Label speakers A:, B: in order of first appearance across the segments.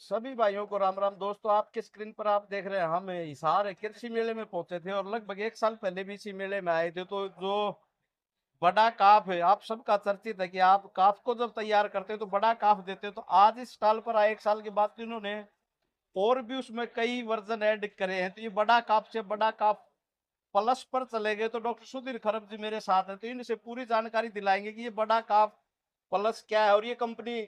A: सभी भाइयों को राम राम। दोस्तों, आपके स्क्रीन पर आप देख रहे हैं, हम हिसार कृषि मेले में पहुंचे थे और लगभग एक साल पहले भी इसी मेले में आए थे। तो जो बड़ा काफ है, आप सबका चर्चित है कि आप काफ को जब तैयार करते हो तो बड़ा काफ देते हो। तो आज इस स्टॉल पर आए एक साल के बाद तो इन्होंने और भी उसमें कई वर्जन ऐड करे हैं। तो ये बड़ा काफ से बड़ा काफ प्लस पर चले गए। तो डॉक्टर सुधीर खरब जी मेरे साथ हैं, तो इनसे पूरी जानकारी दिलाएंगे कि ये बड़ा काफ प्लस क्या है। और ये कंपनी,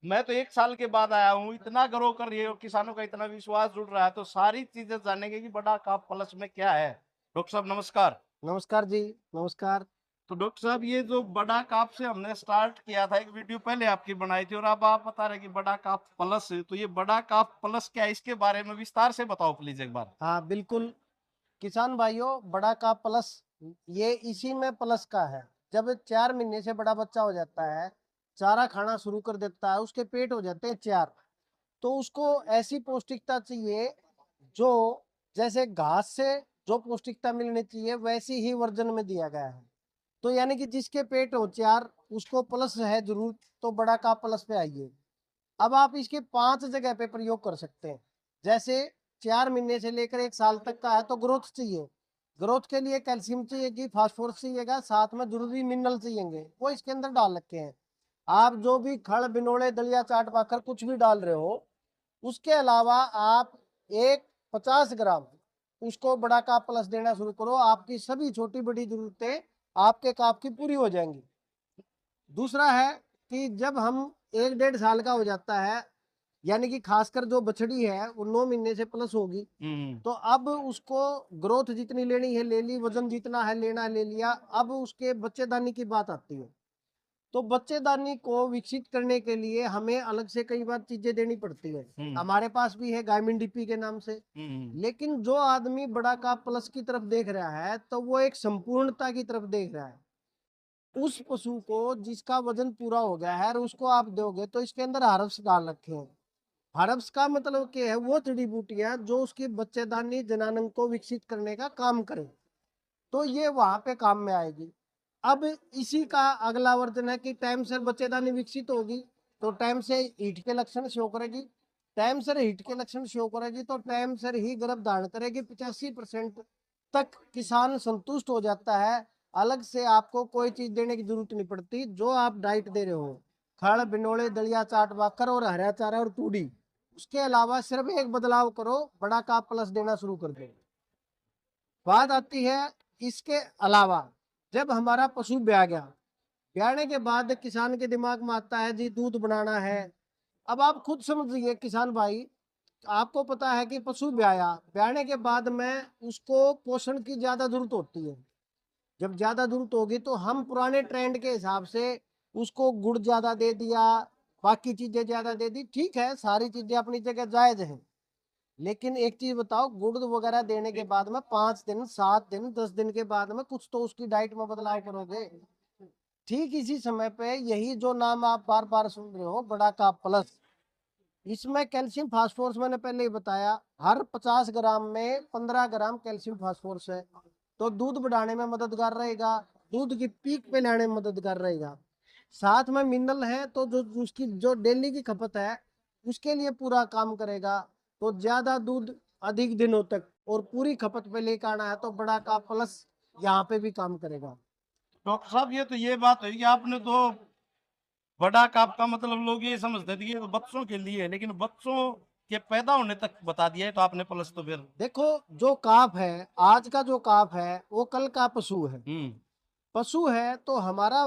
A: मैं तो एक साल के बाद आया हूँ, इतना ग्रो कर रही है और किसानों का इतना विश्वास जुड़ रहा है। तो सारी चीजें जानेंगे कि बड़ा काप प्लस में क्या है। डॉक्टर साहब नमस्कार।
B: नमस्कार जी। नमस्कार।
A: तो डॉक्टर साहब, ये जो बड़ा काप से हमने स्टार्ट किया था, एक वीडियो पहले आपकी बनाई थी और अब आप बता रहे कि बड़ा काप प्लस है। तो ये बड़ा काप प्लस क्या है, इसके बारे में विस्तार से बताओ प्लीज एक बार।
B: हाँ बिल्कुल। किसान भाइयों, बड़ा का प्लस ये इसी में प्लस का है। जब 4 महीने से बड़ा बच्चा हो जाता है, चारा खाना शुरू कर देता है, उसके पेट हो जाते हैं 4, तो उसको ऐसी पौष्टिकता चाहिए जो जैसे घास से जो पौष्टिकता मिलनी चाहिए वैसी ही वर्जन में दिया गया है। तो यानी कि जिसके पेट हो 4 उसको प्लस है जरूर, तो बड़ा का प्लस पे आइए। अब आप इसके 5 जगह पे प्रयोग कर सकते हैं। जैसे 4 महीने से लेकर 1 साल तक का है तो ग्रोथ चाहिए। ग्रोथ के लिए कैल्शियम चाहिएगी, फास्फोरस चाहिएगा, साथ में जरूरी मिनरल चाहिएंगे, वो इसके अंदर डाल रखे हैं। आप जो भी खड़ बिनोड़े दलिया चाट पाकर कुछ भी डाल रहे हो, उसके अलावा आप एक 50 ग्राम उसको बड़ा काप प्लस देना शुरू करो, आपकी सभी छोटी बड़ी जरूरतें आपके काप की पूरी हो जाएंगी। दूसरा है कि जब हम 1 डेढ़ साल का हो जाता है, यानी कि खासकर जो बछड़ी है वो 9 महीने से प्लस होगी, तो अब उसको ग्रोथ जितनी लेनी है ले ली, वजन जितना है लेना है ले लिया। अब उसके बच्चेदानी की बात आती है। तो बच्चेदानी को विकसित करने के लिए हमें अलग से कई बार चीजें देनी पड़ती है। हमारे पास भी है गायमिन डीपी के नाम से। लेकिन जो आदमी बड़ा का प्लस की तरफ देख रहा है तो वो एक संपूर्णता की तरफ देख रहा है। उस पशु को जिसका वजन पूरा हो गया है और उसको आप दोगे, तो इसके अंदर हर्ब्स डाल रखे हैं। हर्ब्स का मतलब क्या है? वो जड़ी बूटियां जो उसकी बच्चेदानी जनानंग को विकसित करने का काम करे, तो ये वहां पे काम में आएगी। अब इसी का अगला वर्जन है कि टाइम से बच्चेदानी विकसित होगी तो टाइम से हीट के लक्षण शो करेगी। टाइम से हीट के लक्षण शो करेगी तो टाइम से ही गर्भ धारण करेगी। 85% तक किसान संतुष्ट हो जाता है। अलग से आपको कोई चीज देने की जरूरत नहीं पड़ती। जो आप डाइट दे रहे हो, खड़ बिनोड़े दलिया चाट बाकर और हरा चारा और तूड़ी, उसके अलावा सिर्फ एक बदलाव करो, बड़ा काप प्लस देना शुरू कर दो। बात आती है इसके अलावा, जब हमारा पशु ब्याह गया, ब्याहने के बाद किसान के दिमाग में आता है जी दूध बनाना है। अब आप खुद समझिए किसान भाई, आपको पता है कि पशु ब्याया, ब्याहने के बाद में उसको पोषण की ज्यादा जरूरत होती है। जब ज्यादा जरूरत होगी तो हम पुराने ट्रेंड के हिसाब से उसको गुड़ ज्यादा दे दिया, बाकी चीजें ज्यादा दे दी। ठीक है, सारी चीजें अपनी जगह जायज है। लेकिन एक चीज बताओ, गुड़ वगैरह देने के बाद में 5 दिन 7 दिन 10 दिन के बाद में कुछ तो उसकी डाइट में बदलाव करोगे। ठीक इसी समय पे यही जो नाम आप बार बार सुन रहे हो, बड़ा का प्लस, इसमें कैल्शियम फास्फोरस मैंने पहले ही बताया, हर 50 ग्राम में 15 ग्राम कैल्शियम फास्फोरस है। तो दूध बढ़ाने में मददगार रहेगा, दूध की पीक पे लाने में मददगार रहेगा। साथ में मिनरल है तो जो उसकी जो डेली की खपत है उसके लिए पूरा काम करेगा। तो ज्यादा दूध अधिक दिनों तक और पूरी खपत पे लेकर आना है तो बड़ा का प्लस यहाँ पे भी काम करेगा।
A: डॉक्टर साहब, ये तो ये बात है कि आपने तो बड़ा काप का मतलब लोग ये समझते थे कि ये तो बच्चों के लिए है, लेकिन बच्चों के पैदा होने तक बता दिया है। तो आपने प्लस तो फिर।
B: देखो, जो काफ है, आज का जो काफ है वो कल का पशु है।
A: हम्म।
B: पशु है तो हमारा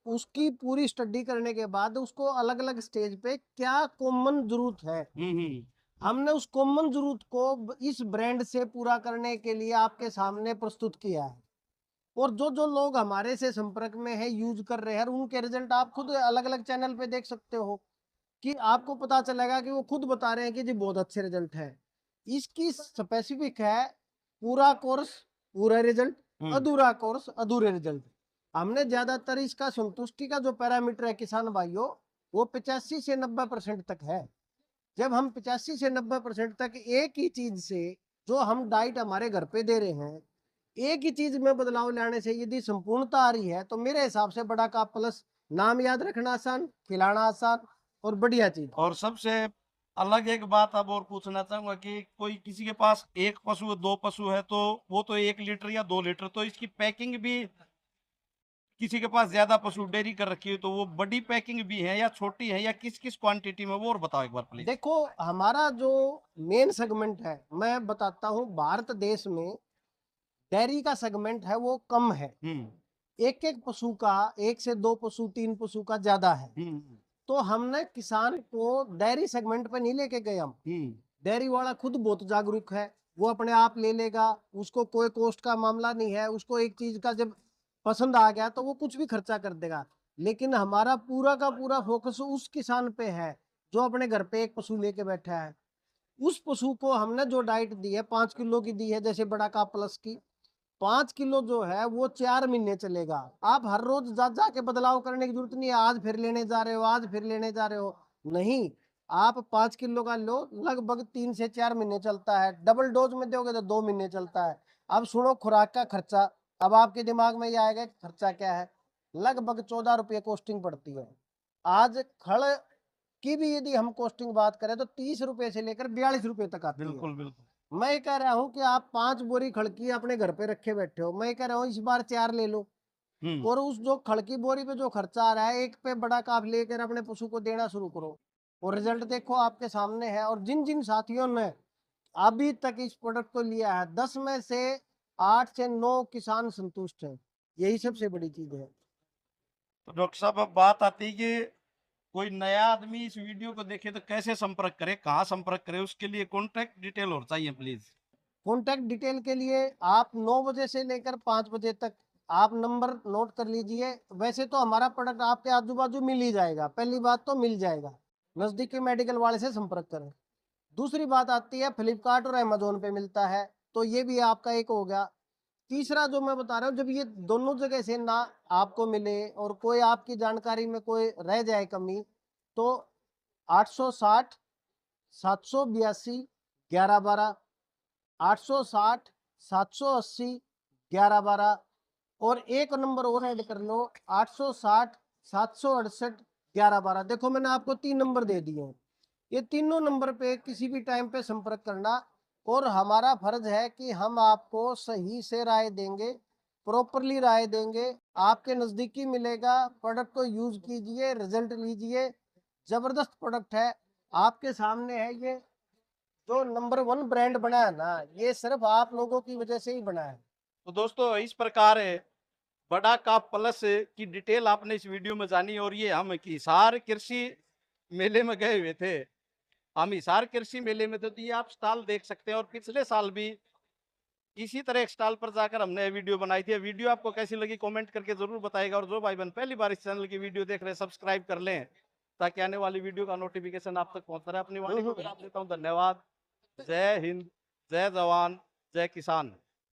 B: उसकी पूरी स्टडी करने के बाद उसको अलग अलग स्टेज पे क्या कॉमन जरूरत है,
A: हम्म।
B: हमने उस कॉमन जरूरत को इस ब्रांड से पूरा करने के लिए आपके सामने प्रस्तुत किया है। और जो जो लोग हमारे से संपर्क में है, यूज कर रहे हैं, उनके रिजल्ट आप खुद अलग अलग चैनल पे देख सकते हो कि आपको पता चलेगा कि वो खुद बता रहे हैं कि जी बहुत अच्छे रिजल्ट है। इसकी स्पेसिफिक है पूरा कोर्स पूरा रिजल्ट,
A: हम्म।
B: अधूरा कोर्स अधूरे रिजल्ट। हमने ज्यादातर इसका संतुष्टि का जो पैरामीटर है किसान भाइयों, वो 85 से 90% तक है। जब हम 85 से 90% तक एक ही चीज से, जो हम डाइट हमारे घर पे दे रहे हैं, एक ही चीज में बदलाव लाने से यदि संपूर्णता आ रही है, तो मेरे हिसाब से बड़ा का प्लस नाम याद रखना आसान, खिलाना आसान और बढ़िया चीज।
A: और सबसे अलग एक बात अब और पूछना चाहूंगा कि कोई किसी के पास एक पशु है, दो पशु है, तो वो तो 1 लीटर या 2 लीटर, तो इसकी पैकिंग भी, किसी के पास ज्यादा पशु डेयरी कर रखी है तो वो बड़ी पैकिंग भी है या छोटी है या किस किस क्वांटिटी में, वो और बताओ एक बार प्लीज।
B: देखो, हमारा जो मेन सेगमेंट है, मैं बताता हूँ, भारत देश में डेयरी का सेगमेंट है वो कम है। एक एक पशु का, 1 से 2 पशु, 3 पशु का ज्यादा है।
A: हम्म
B: तो हमने किसान को डेयरी सेगमेंट पे नहीं लेके गए हम।
A: हम्म
B: डेयरी वाला खुद बहुत जागरूक है, वो अपने आप ले लेगा, उसको कोई कॉस्ट का मामला नहीं है, उसको एक चीज का जब पसंद आ गया तो वो कुछ भी खर्चा कर देगा। लेकिन हमारा पूरा का पूरा फोकस उस किसान पे है जो अपने घर पे एक पशु लेके बैठा है। उस पशु को हमने जो डाइट दी है 5 किलो की दी है, जैसे बड़ा का प्लस की 5 किलो जो है वो 4 महीने चलेगा। आप हर रोज जा जाके बदलाव करने की जरूरत नहीं है, आज फिर लेने जा रहे हो, आज फिर लेने जा रहे हो, नहीं। आप 5 किलो का लो, लगभग 3 से 4 महीने चलता है। डबल डोज में दोगे तो 2 महीने चलता है। अब सुनो खुराक का खर्चा। अब आपके दिमाग में ये आएगा कि खर्चा क्या है। लगभग 14 रुपये कॉस्टिंग पड़ती है। आज खड़ की भी यदि हम कॉस्टिंग बात करें तो 30 रुपए से लेकर 42 रुपए तक आती है।
A: बिल्कुल बिल्कुल।
B: मैं कह रहा हूँ कि आप 5 बोरी खड़की अपने घर पे रखे बैठे हो, मैं कह रहा हूँ इस बार 4 ले लो।
A: हम्म
B: और उस जो खड़की बोरी पे जो खर्चा आ रहा है, एक पे बड़ा काफ लेकर अपने पशु को देना शुरू करो, और रिजल्ट देखो आपके सामने है। और जिन जिन साथियों ने अभी तक इस प्रोडक्ट को लिया है, 10 में से 8 से 9 किसान संतुष्ट है। यही सबसे बड़ी चीज है।
A: तो डॉक्टर साहब अब बात आती है कि कोई नया आदमी इस वीडियो को देखे तो कैसे संपर्क करे, कहाँ संपर्क करे, उसके लिए कॉन्टेक्ट डिटेल और चाहिए प्लीज।
B: कॉन्टैक्ट डिटेल के लिए आप 9 बजे से लेकर 5 बजे तक आप नंबर नोट कर लीजिए। वैसे तो हमारा प्रोडक्ट आपके आजू बाजू मिल ही जाएगा, पहली बात तो मिल जाएगा, नजदीकी मेडिकल वाले से संपर्क करें। दूसरी बात आती है, फ्लिपकार्ट और अमेजोन पे मिलता है, तो ये भी आपका एक हो गया। तीसरा जो मैं बता रहा हूँ, जब ये दोनों जगह से ना आपको मिले और कोई आपकी जानकारी में कोई रह जाए कमी, तो 860 782 1112, 860 780 1112, और एक नंबर और ऐड कर लो, 860 768 1112। देखो मैंने आपको 3 नंबर दे दिए हैं। ये तीनों नंबर पे किसी भी टाइम पे संपर्क करना, और हमारा फर्ज है कि हम आपको सही से राय देंगे, प्रॉपरली राय देंगे। आपके नजदीकी मिलेगा, प्रोडक्ट को यूज कीजिए, रिजल्ट लीजिए। जबरदस्त प्रोडक्ट है, आपके सामने है। ये जो नंबर 1 ब्रांड बना है ना, ये सिर्फ आप लोगों की वजह से ही बना है।
A: तो दोस्तों इस प्रकार है बड़ा का प्लस की डिटेल आपने इस वीडियो में जानी। और ये हम हिसार कृषि मेले में गए हुए थे, हम हिसार कृषि मेले में थे, तो ये आप स्टॉल देख सकते हैं। और पिछले साल भी इसी तरह एक स्टॉल पर जाकर हमने वीडियो बनाई थी। वीडियो आपको कैसी लगी कमेंट करके जरूर बताएगा। और जो भाई बहन पहली बार इस चैनल की वीडियो देख रहे हैं, सब्सक्राइब कर लें ताकि आने वाली वीडियो का नोटिफिकेशन आप तक पहुंचता रहे। अपनी वाणी को विराम देता हूं। धन्यवाद। जय हिंद, जय जवान, जय किसान।